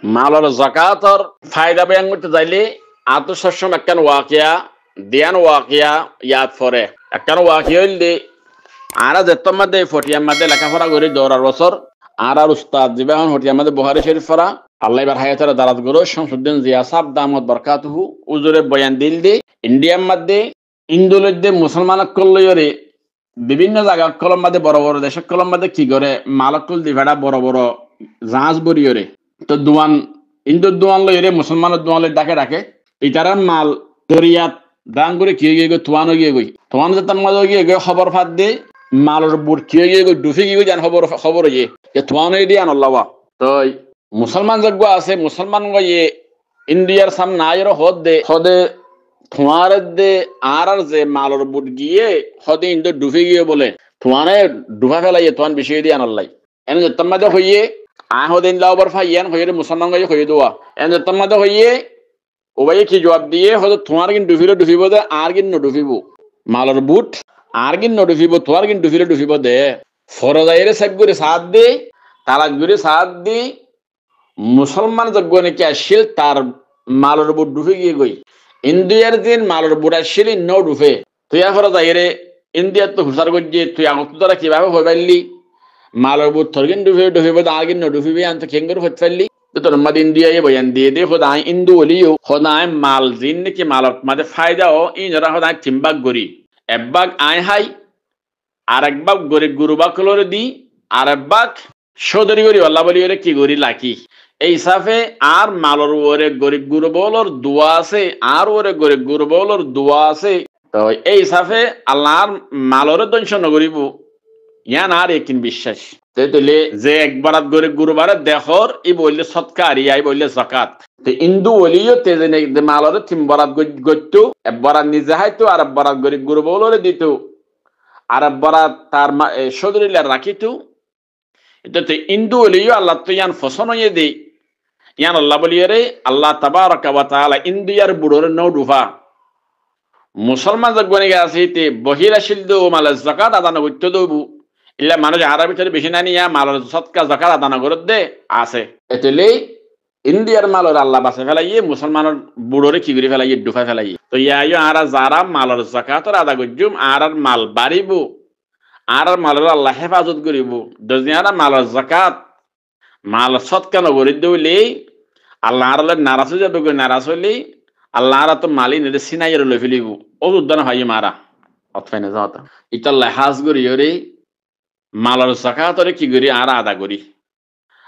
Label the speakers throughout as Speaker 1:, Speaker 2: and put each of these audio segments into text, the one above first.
Speaker 1: মালর জাকাতর ফায়দা বয়ান করতে যাইলে আতো সবসময় একখান ওয়াকিয়া দিয়ান ওয়াকিয়া ইয়াদ পরে একখান ওয়াকিয়া হইলে আরা যেতর মধ্যে ফটিয়ার মধ্যে লেখাপড়া করে দৌড়ার বছর আর উস্তাদ জিবাহন ফটিয়ার মধ্যে বুখারী শরীফ পড়া আল্লাহ এবার হায়াতের দারাত গুরু শামসুদ্দিন জিয়া সাহেব দামত বরকাতুহু উজুরে বয়ান দিল দে ইন্ডিয়ার মধ্যে ইন্দোলদ্দে মুসলমান কল্লয়রে বিভিন্ন জায়গা কলম মধ্যে বড় বড় দেশের কলম মধ্যে কি করে মালকুল দিভাড়া বড় বড় জাহাজ বরিয়রে তো দোয়ান ইন্দুর দোয়ান লইরে মুসলমানের দোয়ান লই ডাকে ডাকে ইতারার মাল দরিয়াত দান করে কি গিয়ে গই তোয়ানো গিয়ে গই তোয়ান যেতার মাঝে গিয়ে গই খবর ফাঁদ দে মালর বুট কি গিয়ে গই ডুফি গিয়ে জান খবর যে তোয়ানো দিয়ে আনল্লাওয়া তো মুসলমান যজ্ঞ আছে মুসলমান গিয়ে ইন্ডিয়ার সামনে আয়ের হদে তোমার দে আর যে মালর বুট গিয়ে হদে ইন্দুর ডুফি গিয়ে বলে তোমানে ডুফা ফেলাইয়ে তোমার বেশি দিয়ে আনল্লাই এনে যেতার মাঝে হইয়ে আহদিন লাউবার ফাইয়ান হইরে মুসলমান গায়ে হয়ে দেওয়া এন যেতার মাঝে হইয়ে ও ভাই কি জবাব দিয়ে হয়তো তোমার কিন্তু ডুফিব দে আর কিন্তু ডুফিব মালর বুট আর কিন্তু ডুফিব তোমার কিন্তু ডুফিব দে ফরজাইরে সাহেব করে সাথ দে তালাক করে সাথ দি মুসলমান যজ্ঞ নাকি আসছিল তার মালর বুট ডুফে গিয়ে গই ইন্ডিয়ার দিন মালর বুট আসছিল ন ডুফে তুই ফরজাইরে ইন্ডিয়ার তো হুসার করছে তুই আগত দ্বারা কিভাবে হয়ে পারলি মালর বুট থরগিন ডুফিব আর কিন্তু ডুফিবি আনতে খেঙ্গর হতে পারলি তোর মধ্যে ইন্ডিয়া বয়ান দিয়ে দে খোদাই ইন্দু হলিও খোদাই মাল জিন নাকি মালত মাঝে ফায়দা ও ইনরা খোদাই তিনবাগ গরি একবাগ আয় হাই আর একবাগ গরি গুরুবাগ কলরে দি আর একবাগ সদরি গরি আল্লাহ বলি ওরে কি গরি লাকি এই হিসাবে আর মালর ওরে গরিব গুরু বলর দোয়া আছে আর ওরে গরিব গুরু বলর দোয়া আছে তো এই হিসাবে আল্লাহর মালরে দংশ নগরিব ইয়ান আর একিন বিশ্বাস তেলে যে একবারাত গরিব গুরুবারে দেখর ই বললে সৎকার ইয়াই বললে জাকাত তে ইন্দু ওলিও তেজে মালরে তিন বরাত গইতো একবারাত নিজে হাইতো আর একবারাত গরিব গুরু বলরে দিত আর একবারাত তার সদরিলা রাখিতো এটাতে ইন্দু ওলিও আল্লাহ তো ইয়ান ফসন হয়ে দে ইয়ান আল্লাহ বলিয়ে আল্লাহ তাবারাকা ওয়া তাআলা ইন্দিয়ার বুড়োরে নৌ ডুফা মুসলমান যজ্ঞনি আছে তে বহিরাশিল দো মাল জাকাত আদান করতে দেবু ইল্লা মানুষ আরবি ভিতরে বেশি না নিয়া মালর সৎকা জাকাত আদান করত দে আছে এতলে ইন্ডিয়ার মালর আল্লাহ বাসে ফেলাইয়ে মুসলমানের বুড়োরে কি করে ফেলাইয়ে ডুফা ফেলাইয়ে তো ইয়াইও আর যারা মালর জাকাতর আদা করজুম আর মাল বাড়িব আর মালর আল্লাহ হেফাজত করিব দজিয়ারা মালর জাকাত মাল সৎকা নগরিত দইলে আল্লাহ আর নারাজ হয়ে যাবে নারাজ হইলে আল্লাহ আর তো মালি নেদে সিনাইয়ের লই ফেলিব ও উদ্যান হয় মারা অতফাই না যাওয়া ইতাল্লাহ হাজ করি ওরে মালর জাকাতরে কি করি আর আদা করি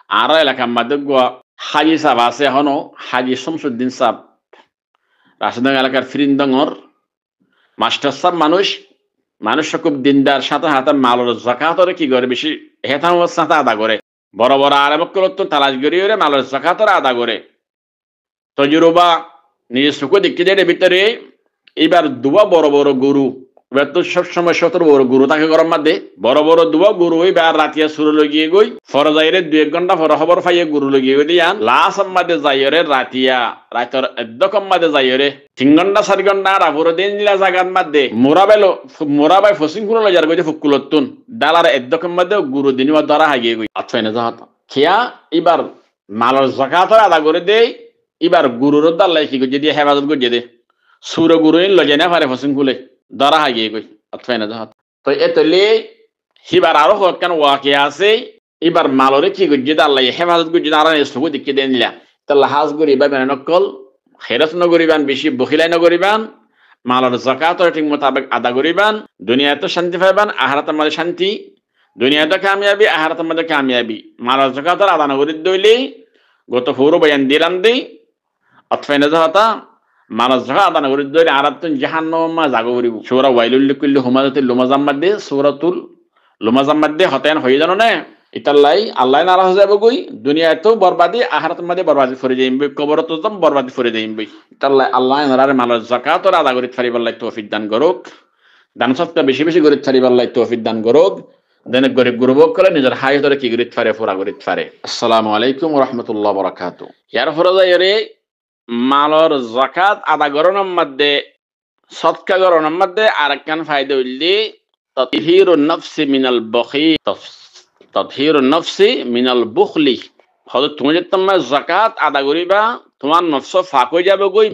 Speaker 1: আর এলাকার মধ্যে হাজি সাহেব আছে এখনো হাজি শামসুদ্দিন সাহেব রাশিদং এলাকার ফিরিন্দর মাস্টার সাহেব মানুষ খুব দিনদার সাথে হাতে মালর জাকাতরে কি করে বেশি হেতাম সাথে আদা করে বড় বড় আরব করতো তালাশ করি ওরে মালর জাকাতরে আদা করে তজুরবা নিজের সুখ দেখতে দেয় ভিতরে এইবার দুয়া বড় বড় গরু এবার তো সবসময় সতর বড় গরু থাকে গরম মধ্যে বড় বড় দুয়া গরু এবার রাতিয়া সুর লগিয়ে গই ফরজাইরে 2-1 ঘন্টা পর খবর পাইয়ে গরু লগিয়ে গই দিয়ান লাস মাঝে যাইরে রাতিয়া রাতর একদম মাঝে যাইরে 3 ঘন্টা 4 ঘন্টা রাপুরে দিন নিলা জায়গার মধ্যে মোরাবাই ফসিং গুলো লজার গই ফুকুলতুন ডালার একদম মধ্যে গরু দিনবা ধরা হাগিয়ে গই আচ্ছা না যাহাত খেয়া এবার মালর জাকাত আদা করে দেই এবার গুরুর দাল্লাই কি গই যদি হেফাজত গই দে সুর গুরু লজে না পারে ফসিং গুলে ধরা হাগিয়ে গই আচ্ছা না যাহাত তো এতলে হিবার আরো কেন ওয়াকে আছে এবার মালরে কি গই যদি আল্লাহ হেফাজত গই যদি আর সুখ দেখতে দেন নিলা তাহলে হাজ করি বা নকল খেরাত নগরিবান বেশি বখিলাই নগরিবান মালর জাকাত ঠিক মোতাবেক আদা করিবান দুনিয়াতে শান্তি পাইবান আখিরাতের মধ্যে শান্তি দুনিয়াতে কামিয়াবি আখিরাতের মধ্যে কামিয়াবি মালর জাকাত আদা নগরি দইলে গত পুরো বয়ান দিলাম দেই অতফাইনা যাতা মালর জাকাত আদা নগরি দইলে আরাতুন জাহান্নামা জাগো করিব সূরা ওয়াইলুল লিকুল্লি হুমাজাতিল লুমাজাম মধ্যে সূরাতুল লুমাজাম মধ্যে হতেন হই জানো না ইতাল্লাই আল্লাহ নারাজ যাব গই দুনিয়াতেও বরবাদি আখিরাতের মধ্যে বরবাদি ফরে যাইবে কবরত তো বরবাদি ফরে যাইবে ইতাল্লাই আল্লাহ নারারে মালর যাকাত আর আদা করিত পারিবার লাই তৌফিক দান করুক দান সৎকা বেশি বেশি করিত পারিবার লাই তৌফিক দান করুক দেন গরিব গুরুবক করে নিজের হায়াতরে কি করিত পারে পুরা করিত পারে আসসালামু আলাইকুম ওয়া রাহমাতুল্লাহি ওয়া বারাকাতু ইয়ার ফরজাইরে মালর যাকাত আদা করার মধ্যে সৎকা করার মধ্যে আরেকখান ফায়দা হইলি তাতহিরুন নফসি মিনাল বখি ততহির নফসি মিনাল বুখলি হয়তো তুমি যে তোমার জাকাত আদা করিবা তোমার নফস ফাঁক হয়ে যাবে গই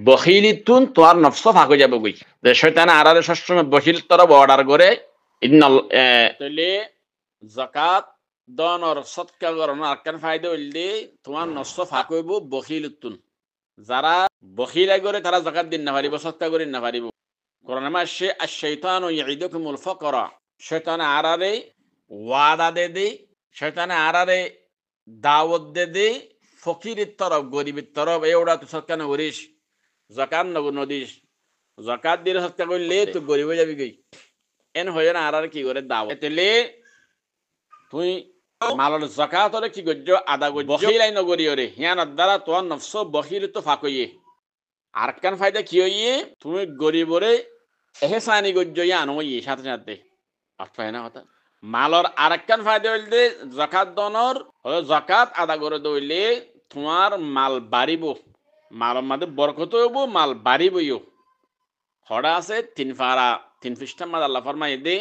Speaker 1: বখিলিতুন তোমার নফস ফাঁক হয়ে যাবে গই যে শয়তানে আড়ারে সবসময় বখিল তরফ অর্ডার করে ইন্নাল তাহলে জাকাত দনর সৎকা করণ আরকান ফায়দা হইলে তোমার নফস ফাঁক হইব বখিলিতুন যারা বখিলা করে তারা জাকাত দিন না পারিব সৎকা করে না পারিব কোরআনে মাসে আশ-শাইতানু ইয়াইদুকুমুল ফাকরা শয়তানে আড়ারে ওয়াদা দে শয়তানে আড়ারে দাওয়াত দে ফকিরের তরফ গরিবের তরফ এওড়া তো সৎকা না করিস জাকাত নদিস জাকাত দিলে সৎকা করলে তো গরিব হয়ে যাবি গই এন হয়ে না আড়ারে কি করে দাওয়াত এতেলে তুই মালর জাকাত হলে কি গজ্জ আদা গজ্জ বখিলাই নগরী ওরে হিয়ানার দ্বারা তোর নফস বখিল তো ফাঁক হইয়ে আর কান ফায়দা কি হইয়ে তুমি গরিবরে এহসানি গজ্জ আনো হইয়ে সাথে সাথে আপনার না কথা মালর আরেকখান ফায়দা হইলে জাকাত দনর জাকাত আদা করে দইলে তোমার মাল বাড়িব মালের মধ্যে বরকত হইব মাল বাড়িবইও হড়া আছে তিন পৃষ্ঠার মাঝে আল্লাহ ফরমাই দে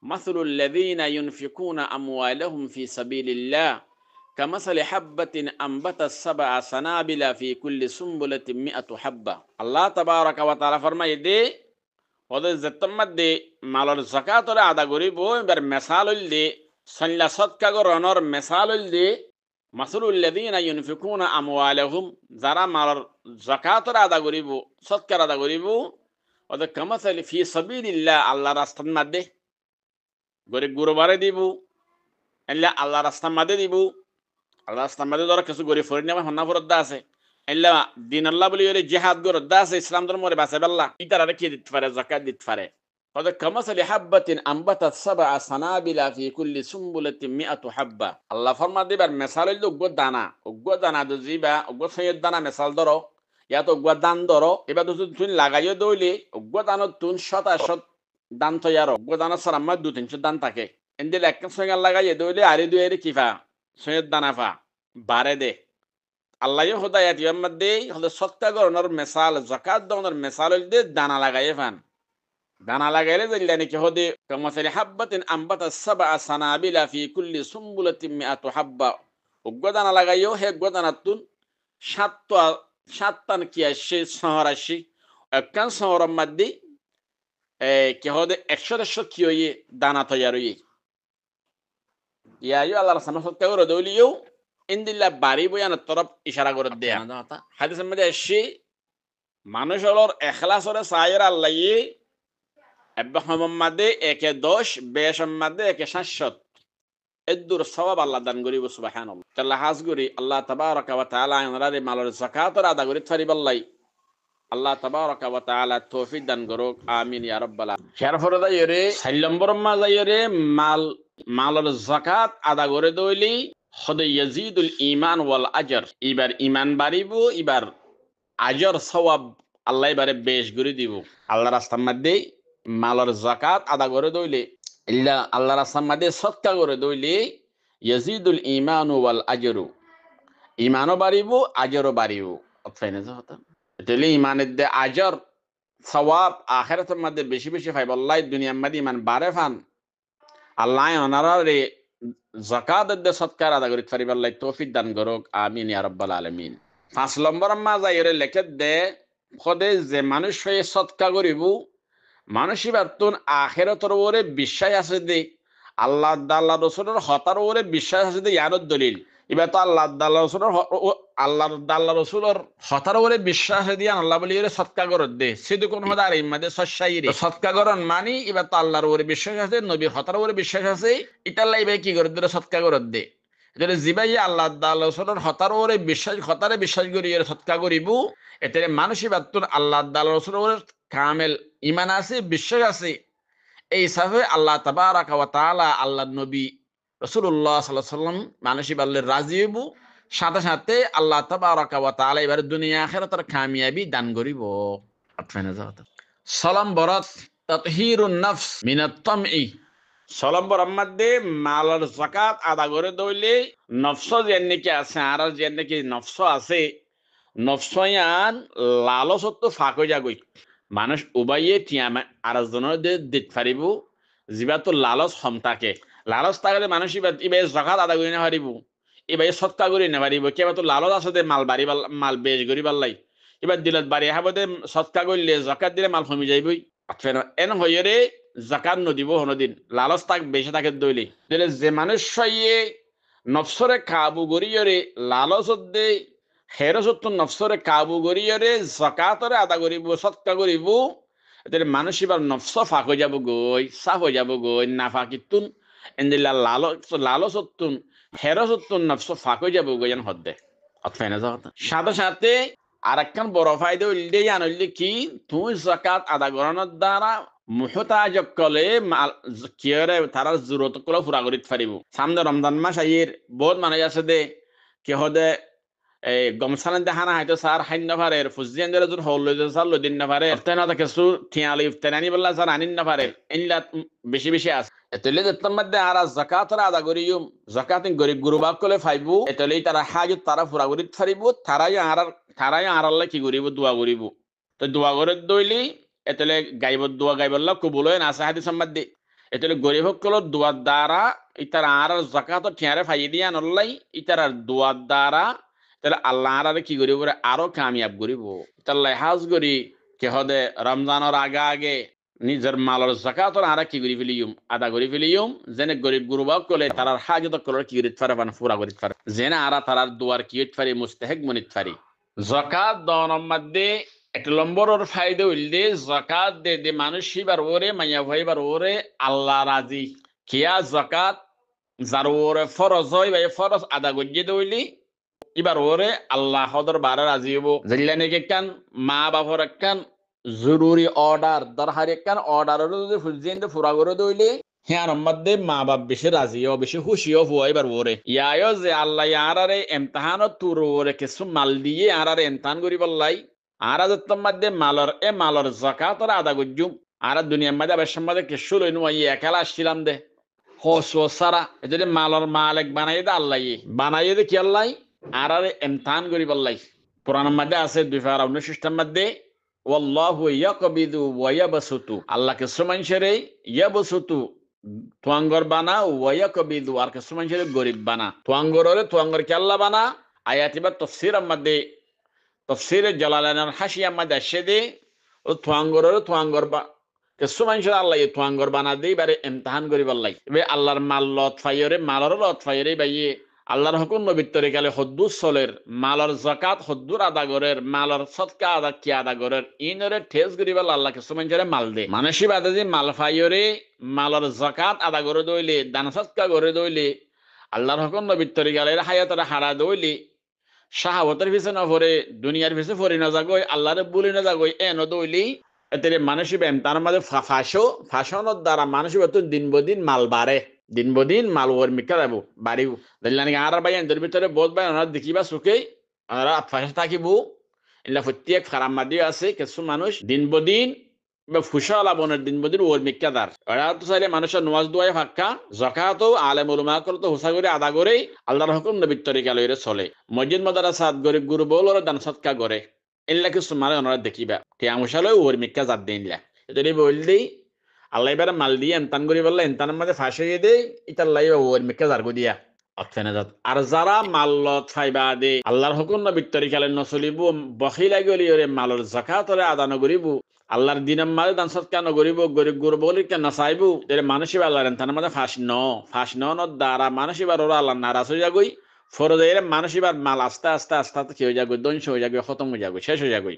Speaker 1: মাসলুল লাযীনা ইউনফিকুনা আমওয়ালাহুম ফি সাবিলিল্লাহ কামাসালি হাববাতিন আনবাতাস সাবআ সানাবিলা ফি কুল্লি সুমবুলাতিন মিআতু হাব্বা আল্লাহ তাবারাকা ওয়া তাআলা ফরমাই দে ওদের যেতম মধ্যে মালর জাকাত ওরা আদা করিব এবার মেসাল হইলে সল্লা সৎকা গরনর মেসাল হইলে মাসুলুল্লাযীনা ইউনফিকুনা আমওয়ালাহুম যারা মালর জাকাত ওরা আদা করিব সৎকার আদা করিব ওদের কামাসালি ফি সাবিলিল্লাহ আল্লাহ রাস্তার মধ্যে গরিব গুরবারে দিব এল্লা আল্লাহ রাস্তার মধ্যে দিব আল্লাহ রাস্তার মধ্যে ধরো কিছু গরিব ফরিদ নামে হন্না ফরদ্দা আছে এল্লা দিন আল্লাহ বলি ওরে জিহাদ গরদ্দা আছে ইসলাম ধর্মরে বাঁচে বেল্লা ইতারা কি দিতে পারে জাকাত দিতে পারে ওদের কামাসালি হাব্বাতিন আনবাতাস সাবআ সানাবিলা ফি কুল্লি সুমবুলাতিন মিআতু হাব্বা আল্লাহ ফরমা দিবার মেসাল হইল উগ্র দানা দিবা উগ্র সৈয়দ দানা মেসাল ধরো ইয়াত উগ্র দান ধরো এবার তুমি লাগাইও দইলে উগ্র দানত তুন শত দান তৈয়ার উগ্র দানত সার আমার 200-300 দান থাকে এন্দিল এক সঙ্গে লাগাইয়ে দইলে আরে দুয়ের কিফা সৈয়দ দানা ফা বারে দে আল্লাহ হুদায়াত ইয়ামাদ দে হলে সৎকা গরনর মেসাল জাকাত দনর মেসাল হইল দে দানা লাগাইয়ে ফান দানা লাগাইলে দিলে নাকি হদে কামাসালি হাব্বাতিন আনবাতাস সাবআ সানাবিলা ফি কুল্লি সুমবুলাতিন মিআতু হাব্বা উগ্র দানা লাগাইও হে উগ্র দানাতুন সাতটান কি আসে শহর আসি একখান শহরের মধ্যে কি হদে 100 কি হইয়ে দানা তৈয়ার হইয়ে ইয়াইও আল্লাহর সামনে সৎকা করে দলিও ইন্দিল্লা বাড়ি বয়ানের তরফ ইশারা করে দেয়া হাদিসের মধ্যে আসি মানুষ হলোর এখলাসরে সায়ের আল্লাহ এব্বাহমাদে 1-10 বেশমাদে 1-7 এদুর সওয়াব আল্লাহ দান করিব সুবহানাল্লাহ তাআলা হাজ করি আল্লাহ তাবারাকা ওয়া তাআলা আমাদের মালের যাকাত আদা করি ফারিবাল্লাই আল্লাহ তাবারাকা ওয়া তাআলা তৌফিক দান করুক আমিন ইয়া রাব্বাল আলামিন শেয়ার ফরদা ইরে 4 নম্বর মাজাইরে মালের যাকাত আদা করে দইলি খোদে ইয়াজিদুল ঈমান ওয়াল আজর এবার ঈমান বাড়িব এবার আজর সওয়াব আল্লাহ এবারে বেশ করে দিব আল্লাহর রাস্তার মধ্যে মালের যাকাত আদা করে দইলে ইল্লা আল্লাহর রাস্তার মধ্যে সদকা করে দইলে ইয়াজিদুল ঈমান ওয়াল আজরু ঈমানও বাড়িব আজরও বাড়িব অতফাইনা হতা তাহলে ঈমানের দে আজর সওয়াব আখিরাতের মধ্যে বেশি বেশি পাইব আল্লাহ দুনিয়ার মধ্যে ঈমান বাড়ে ফান আল্লাহ ওনারে যাকাত দে সৎকার আদা করি ফারিব আল্লাহ তৌফিক দান করুক আমিন ইয়া রাব্বাল আলামিন 5 নম্বর মাজাইরে লেখে দে খোদে যে মানুষ হয়ে সৎকা করিব মানুষই বার্তুন আখিরাতের উপরে বিশ্বাস আছে দে আল্লাহ আল্লাহ রাসূলের হতার উপরে বিশ্বাস আছে দে ইয়ার দলিল এবার তো আল্লাহ রাসূলের হতার উপরে বিশ্বাস দিয়ে আল্লাহ বলি সৎকা করত দে সিধু কোন হদা আর ইমাদে সশাইরে সৎকা করন মানি এবার তো আল্লাহর উপরে বিশ্বাস আছে নবীর হতার উপরে বিশ্বাস আছে ইতাল্লাহ এবার কি করে দে সৎকা করত দে এতে জিবাই আল্লাহ রাসূলের হতার উপরে বিশ্বাস করি সৎকা করিব এতে মানুষই বার্তুন আল্লাহ রাসূলের উপরে কামেল ঈমান আছে বিশ্বাস আছে এই হিসাবে আল্লাহ তাবারাকা ওয়া তাআলা আল্লাহর নবী রাসূলুল্লাহ সাল্লাল্লাহু আলাইহি ওয়াসাল্লাম মানুষই বললে রাজি হইব সাথে সাথে আল্লাহ তাবারাকা ওয়া তাআলা এবারে দুনিয়া আখিরাতের কামিয়াবি দান করিব আপনারা যাওয়া সালাম বরাত তাতহিরুন নফস মিনাত তামঈ সালাম বরাত মধ্যে মালের যাকাত আদা করে দইলে নফস যেন কি আছে আর যেন কি নফস আছে নফসয়ান লালসত্ব ফাঁক হয়ে যাগই মানুষ উবাইয়ে টিয়ামা আরেকজনের দিতে পারিব যিবা তো লালচ হম থাকে লালচ থাকলে মানুষ ইবে জাকাত আদা করে না পারিব এবার সৎকা করি না পারিব কেবা তো লালত আছে মাল বাড়ি মাল বেশ করি পাল্লাই এবার দিলত বাড়ি হাবতে সৎকা করলে জাকাত দিলে মাল কমি যাইবই এন হইরে জাকাত নদিব হনদিন লালচ তাক বেশি তাকে দইলি দিলে যে মানুষ নফসরে কাবু গরিয়রে লালচত দে হেরসত্ব নফসরে কাবু গরিয়রে জাকাতরে আদা করিব সৎকা করিব এদের মানুষ এবার নফস ফাঁক হয়ে যাব গই সাফ হয়ে যাব গই না ফাঁকিতুন এন্দিল্লা লালচতুন হেরসতুন নফস ফাঁক হয়ে যাব গই এন হদ্দে অথফেনে সাথে সাথে আর একখান বড় ফায়দা উল্লে আনলে কি তুই জাকাত আদা করানোর দ্বারা মুহতাজ কলে কিয়রে তারা জরুরত কলে পুরা করিতে পারিব সামনে রমজান মাস আইয়ের বহুত মানুষ আছে দে কে হদে এই গমসানে দেখানা হয়তো স্যার হাইন পারের ফুজিয়ান দরে যুর হল লইতে স্যার লদিন না পারে তেনা তাকে সু থিয়ালি তেনানি বললা স্যার আনিন না পারে ইনলা বেশি বেশি আছে এতলে যেতার মধ্যে আর যাকাত আদা করিয়ম যাকাত গরিব গুরুবাক কলে ফাইবু এতলে তারা হাজত তারা পুরা করিতে পারিব তারাই আর আল্লাহ কি করিব দোয়া করিব তো দোয়া করে দইলি এতলে গাইব দোয়া গাইবল্লা কবুল হয় না হাদিস সম্বন্ধে এতলে গরিব সকলের দোয়ার দ্বারা ইতার আর যাকাত ঠিয়ারে ফাই দিয়া নল্লাই ইতার দোয়ার দ্বারা তাহলে আল্লাহ আর কি করিব আরো কামিয়াব করিব তাহলে হাজ করি কে হদে রমজানের আগে নিজের মালর জাকাতর আর কি করি ফেলিয়ম আদা করি ফেলিয়ম যেনে গরিব গুরুবাক কলে তারার হাজত কলর কি করিতে পারে মানে পুরা করিতে পারে যেনে আর তারার দুয়ার কি হইতে পারে মুস্তাহিক মনিত পারি জাকাত দনের মধ্যে এক নম্বরের ফায়দা হইলে জাকাত দে মানুষ হিবার ওরে মাইয়া ভাইবার ওরে আল্লাহ রাজি কিয়া জাকাত যার ওরে ফরজ হয় বা ফরজ আদা করিয়ে দইলি এবার ওরে আল্লাহ হদর বারে রাজি হবো জিল্লানি কান মা বাবার কান জরুরি অর্ডার দরকারি কান অর্ডার যদি ফুজিয়ে ফুরা করে দইলে হ্যাঁ মধ্যে মা বাপ বেশি রাজি ও বেশি খুশিও হওয়া এবার ওরে ইয়াও যে আল্লাহ আরারে এমতাহানত তুর ওরে কিছু মাল দিয়ে আরারে এমতাহান করি বললাই আর মধ্যে মালর জাকাতর আদা করজুম আর দুনিয়ার মধ্যে আবার সম্বন্ধে কিছু লই নুয়া একালা আসছিলাম দে হস সারা যদি মালর মালিক বানাই দে আল্লাহ বানাই দে কি আল্লাহ আর এমতাহান করি বললাই পুরাণের মধ্যে আছে 2019 মধ্যে ওয়াল্লাহু ইয়াকবিদু ওয়া ইয়াবসুতু আল্লাহ কিছু মানুষের ইয়াবসুতু তোয়াঙ্গর বানা ওয়া ইয়াকবিদু আর কিছু মানুষের গরিব বানা তোয়াঙ্গর কি আল্লাহ বানা আয়াতিবা তাফসীরের মধ্যে তফসিরে জালালাইনের হাসিয়ার মধ্যে আসে দে ও তোয়াঙ্গর বা কিছু মানুষের আল্লাহ তোয়াঙ্গর বানা দেই বারে এমতাহান করি বললাই এবার আল্লাহর মাল লত ফাইরে মালর লত ফাইরে বাইয়ে আল্লাহর হুকুম নবিত্তরে গেলে হদ্দুর চলের মালর জাকাত হদ্দুর আদা গরের মালর সৎকা আদা কি আদা গরের ইনরে ঠেস করি বল আল্লাহ কিছু মানুষের মাল দে মানুষই বাদে যে মাল ফাইরে মালর জাকাত আদা করে দইলে দান সৎকা করে দইলে আল্লাহর হুকুম নবিত্তরে গেলে হায়াতরে হারা দইলে শাহাবতের পিছনে ভরে দুনিয়ার পিছনে ভরে না যাগই আল্লাহরে বলি না যাগই এন দইলি এতে মানুষ তার মধ্যে ফাঁসানোর দ্বারা মানুষ দিন বদিন মাল বাড়ে দিন বদিন মাল ওর মিকা যাব বাড়িও দেখলেন আর ভাই এদের ভিতরে বোধ ভাই ওনারা দেখিবা চোখে ওনারা ফাঁসা থাকিব এগুলা প্রত্যেক খারাপ মাদিও আছে কিছু মানুষ দিন বদিন বা ফুসা লাবনের দিন বদিন ওর মিকাদার ওরা তো চাইলে মানুষের নোয়াজ দোয়াই ফাঁকা জকাতো আলেম উলমা করে তো হুসা করে আদা করে আল্লাহর হুকুম নবীর তরিকা লইরে চলে মসজিদ মাদ্রাসাত গরিব গুরু বল ওরা দান সৎকা করে এগুলা কিছু মানে ওনারা দেখিবা টিয়ামশালয় ওর মিকা জাত দিনলা যদি বললি আল্লাহ এবারে মাল দিয়ে এনতান করি বললে এনতানের মধ্যে ফাঁসিয়ে দেয় ইতার লাই ওর মিকা জারগো দিয়া আর যারা মাল্লত ফাইবা দে আল্লাহর হুকুম নবীর তরিকা নচলিব বখিলা গলি ওরে মালর জাকাতরে আদা নগরিব আল্লাহর দিনের মাঝে দান সৎকার নগরিব গরিব গুরু বলি কেন চাইব এর মানুষ আল্লাহর এনতানের মধ্যে ফাঁস দ্বারা মানুষ এবার ওরা আল্লাহ নারাজ হয়ে যাগই ফরজ এর মানুষ এবার মাল আস্তে আস্তে কি হয়ে যাবে ধ্বংস হয়ে যাবে খতম হয়ে যাবে শেষ হয়ে যাবে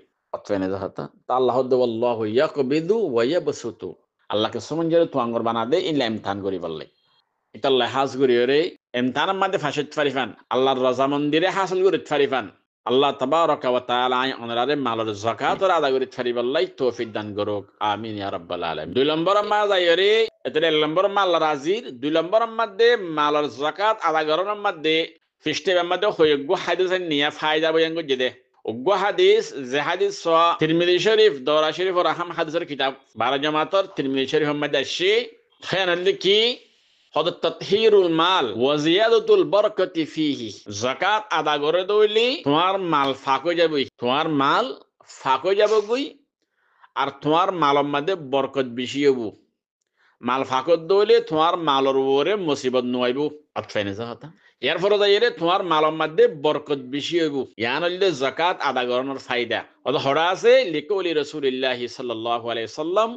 Speaker 1: আল্লাহ আল্লাহু ইয়াকবিদু ওয়া ইয়াবসুতু আল্লাহকে সমঞ্জরে তোয়াঙ্গর বানা দে ইলা এমতাহান করি বললে এটা হাজ করি ওরে এমতাহানের মধ্যে ফাঁসিত ফারিফান আল্লাহর রাজা মন্দিরে হাসিল করিতে ফারিফান আল্লাহ তাবারাকা ওয়া তাআলা ওনারে মালের যাকাত আদা করিতে ফারি বললাই তৌফিক দান করুক আমিন ইয়া রাব্বাল আলামিন 2 নম্বর মা যাইরে এতে 1 নম্বর মাল রাজির 2 নম্বর মধ্যে মালের যাকাত আদা করার মধ্যে ফিস্টের মধ্যে হয়গো হাদিস নিয়া ফায়দা বয়ান করে দে ওগো হাদিস যে হাদিস তিরমিজি শরীফ দরা শরীফ ও রাহম হাদিসের কিতাব 12 জামাতের তিরমিজি শরীফের মধ্যে আসে খানাল কি হদ তাতহিরুল মাল ওয়া জিয়াদাতুল বারাকাতি ফিহি যাকাত আদা করে দইলি তোমার মাল ফাঁক হয়ে যাবে গই আর তোমার মালের মধ্যে বরকত বেশি হবো মাল ফাঁকত দইলে তোমার মালর উপরে মুসিবত নয়াইব আতফাইনে কথা ইয়ার ফলে যাইরে তোমার মালর মধ্যে বরকত বেশি হইব ইয়ান হইলে যাকাত আদা করানোর ফায়দা অত হরা আছে লিকৌলি রাসূলুল্লাহি সাল্লাল্লাহু আলাইহি ওয়াসাল্লাম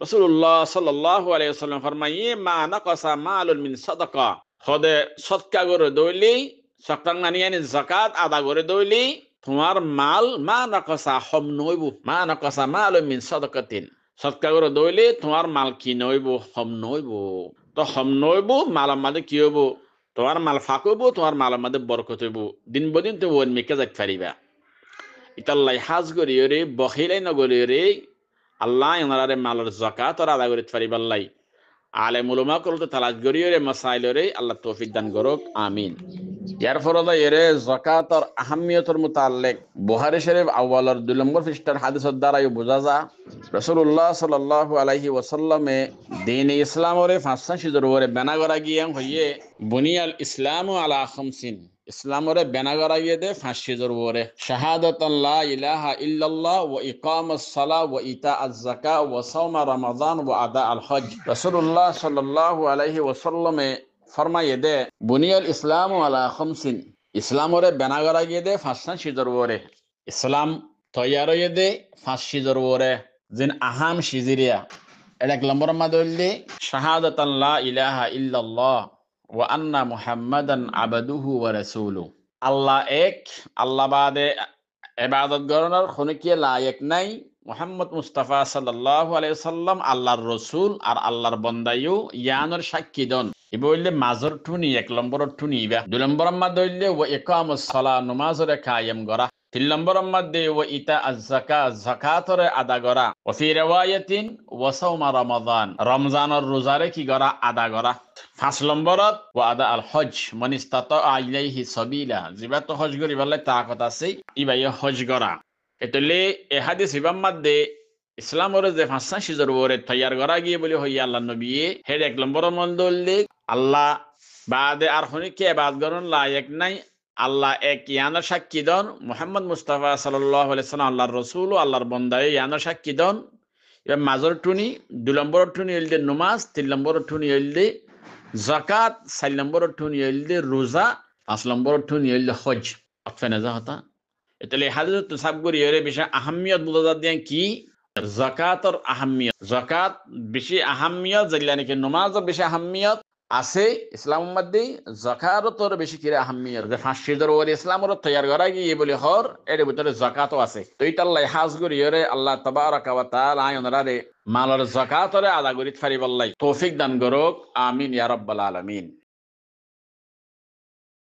Speaker 1: রাসূলুল্লাহ সাল্লাল্লাহু আলাইহি ওয়াসাল্লাম ফরমায়ে মা নাকাসা মালুন মিন সাদাকা খদে সদকা করে দইলি সকাং নানিয়ানি যাকাত আদা করে দইলি তোমার মাল মা নাকাসা হম নইব মা নাকাসা মালুন মিন সাদাকাতিন সদকা করে দইলি তোমার মাল কি নইব হম নইব তো হম নইব মালার মধ্যে কি হইব তোমার মাল ফাঁক হইব তোমার মালের মধ্যে বরকত হইব দিন বদিন তো ওন মেকে যাইতে পারিবা ইতাল্লাই হাজ করিও রে বখিলাই নগরিও রে আল্লাহ ওনারে মালের যাকাত আর আদা করিতে পারিবাল্লাই আলেম উলামা করতে তালাশ করিও রে মাসাইল রে আল্লাহ তৌফিক দান করুক আমিন ইয়ার ফরদা এরে যাকাতের আহমিয়তের মুতাল্লিক বুখারী শরীফ আউয়ালের 2 নম্বর পৃষ্ঠার হাদিসের দ্বারা বোঝা যায় রাসূলুল্লাহ সাল্লাল্লাহু আলাইহি ওয়াসাল্লামে দ্বীন ইসলামরে ফাঁসা সিজর ওরে বেনা করা গিয়ে হইয়ে বুনিয়াল ইসলামু আলা খামসিন ইসলামরে বেনা করা গিয়ে দে ফাঁসা সিজর ওরে শাহাদাতান লা ইলাহা ইল্লাল্লাহ ওয়া ইকামাস সালাহ ওয়া ইতাআজ যাকাত ওয়া সাওম রমাদান ওয়া আদা আল হজ রাসূলুল্লাহ সাল্লাল্লাহু আলাইহি ওয়াসাল্লামে ফরমাইয়ে দে বুনিয়াল ইসলামু আলা খামসিন ইসলামরে বেনা করা গিয়ে দে ফাঁসা সিজর ওরে ইসলাম তৈয়ার হয়ে দে ফাঁস সিজর ওরে জিন আহাম সিজিরিয়া এক নম্বর মাদল্লি শাহাদাতান লা ইলাহা ইল্লাল্লাহ ওয়া আন্না মুহাম্মাদান আবদুহু ওয়া রাসূলুহু আল্লাহ এক আল্লাহ বাদে ইবাদত করার কোনো কি লায়েক নাই মুহাম্মদ মুস্তাফা সাল্লাল্লাহু আলাইহি ওয়াসাল্লাম আল্লাহর রাসূল আর আল্লাহর বান্দায়ু ইয়ানোর সাক্ষী দন ইবইলে মাজর টুনি এক নম্বর টুনি ইবা দুই নম্বর মাদল্লি ওয়া ইকামুস সালাহ নামাজরে কায়েম করা 3 নম্বর মধ্যে ওয়া ইতা আয-যাকাত যাকাতরে আদা করা ওয়া ফি রিওয়ায়াতিন ওয়া সাওম রমাদান রমজানের রোজারে কি করা আদা করা 5 নম্বরত ওয়া আদা আল হজ মান ইস্তাতা ইলাইহি সাবিলা জিবা তো হজ করি বলে তাকত আছে ইবাই হজ করা এতলে এই হাদিস ইবাম মধ্যে ইসলামরে যে ফাঁসা সিজর ওরে তৈয়ার করা গিয়ে বলে হইয়া আল্লাহ নবী হেড 1 নম্বর মন্দলে আল্লাহ বাদে আর হনি কে ইবাদত করন লায়েক নাই আল্লাহ এক ইয়ানার সাক্ষী দন মুহাম্মদ মুস্তাফা সাল্লাল্লাহু আলাইহি ওয়াসাল্লাম আল্লাহর রাসূল আল্লাহর বান্দা ইয়ানার সাক্ষী দন এবার মাজর টুনি 2 নম্বর টুনি হইলে নামাজ 3 নম্বর টুনি হইলে যাকাত 4 নম্বর টুনি হইলে রোজা 5 নম্বর টুনি হইলে হজ আফেনা যাহতা এতলে হাদিস তো সাবগরি এর বিষয় আহমিয়ত বুঝা দেন কি যাকাতের আহমিয়ত যাকাত বেশি আহমিয়ত জানলানি কি নামাজের বেশি আহমিয়ত আছে ইসলামের মধ্যে যাকাতর বেশি কি আহমিয়ত যে ফাঁসিদর ওর ইসলামের তৈয়ার করা গিয়ে বলে হর এর ভিতরে যাকাতও আছে তো এটা আল্লাহ হাজ করি রে আল্লাহ তাবারাকা ওয়া তাআলা আয়নরারে মালের যাকাতরে আদা করিতে পারিবাল্লাই তৌফিক দান করুক আমিন ইয়া রাব্বাল আলামিন।